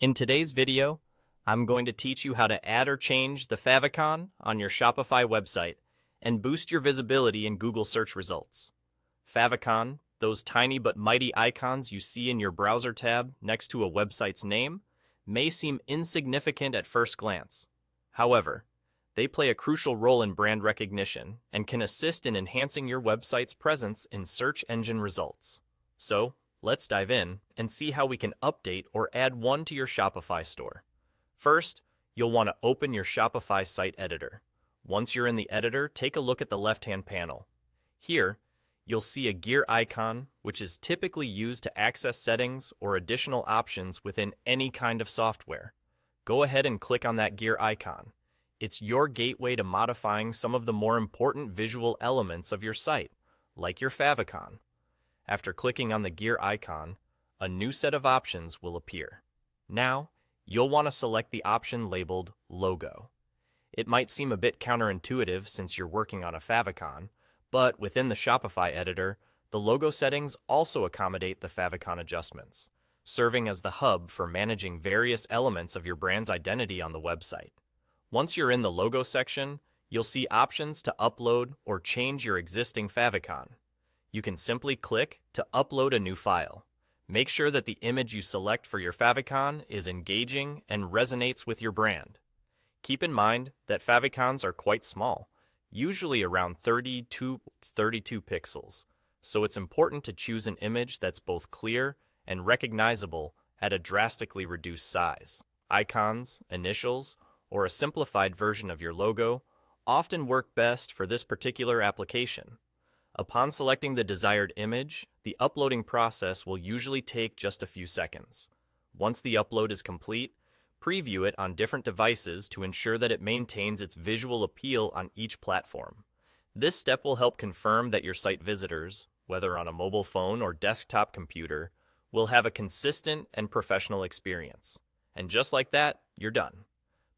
In today's video, I'm going to teach you how to add or change the favicon on your Shopify website and boost your visibility in Google search results. Favicon, those tiny but mighty icons you see in your browser tab next to a website's name, may seem insignificant at first glance. However, they play a crucial role in brand recognition and can assist in enhancing your website's presence in search engine results. So, let's dive in and see how we can update or add one to your Shopify store. First, you'll want to open your Shopify site editor. Once you're in the editor, take a look at the left-hand panel. Here, you'll see a gear icon, which is typically used to access settings or additional options within any kind of software. Go ahead and click on that gear icon. It's your gateway to modifying some of the more important visual elements of your site, like your favicon. After clicking on the gear icon, a new set of options will appear. Now, you'll want to select the option labeled Logo. It might seem a bit counterintuitive since you're working on a favicon, but within the Shopify editor, the logo settings also accommodate the favicon adjustments, serving as the hub for managing various elements of your brand's identity on the website. Once you're in the logo section, you'll see options to upload or change your existing favicon. You can simply click to upload a new file. Make sure that the image you select for your favicon is engaging and resonates with your brand. Keep in mind that favicons are quite small, usually around 30 to 32 pixels, so it's important to choose an image that's both clear and recognizable at a drastically reduced size. Icons, initials, or a simplified version of your logo often work best for this particular application. Upon selecting the desired image, the uploading process will usually take just a few seconds. Once the upload is complete, preview it on different devices to ensure that it maintains its visual appeal on each platform. This step will help confirm that your site visitors, whether on a mobile phone or desktop computer, will have a consistent and professional experience. And just like that, you're done.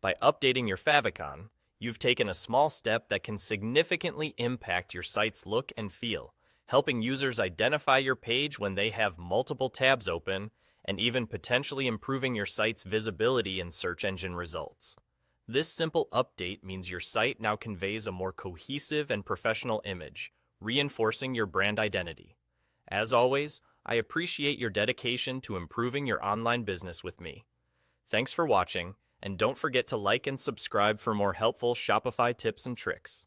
By updating your favicon, you've taken a small step that can significantly impact your site's look and feel, helping users identify your page when they have multiple tabs open, and even potentially improving your site's visibility in search engine results. This simple update means your site now conveys a more cohesive and professional image, reinforcing your brand identity. As always, I appreciate your dedication to improving your online business with me. Thanks for watching, and don't forget to like and subscribe for more helpful Shopify tips and tricks.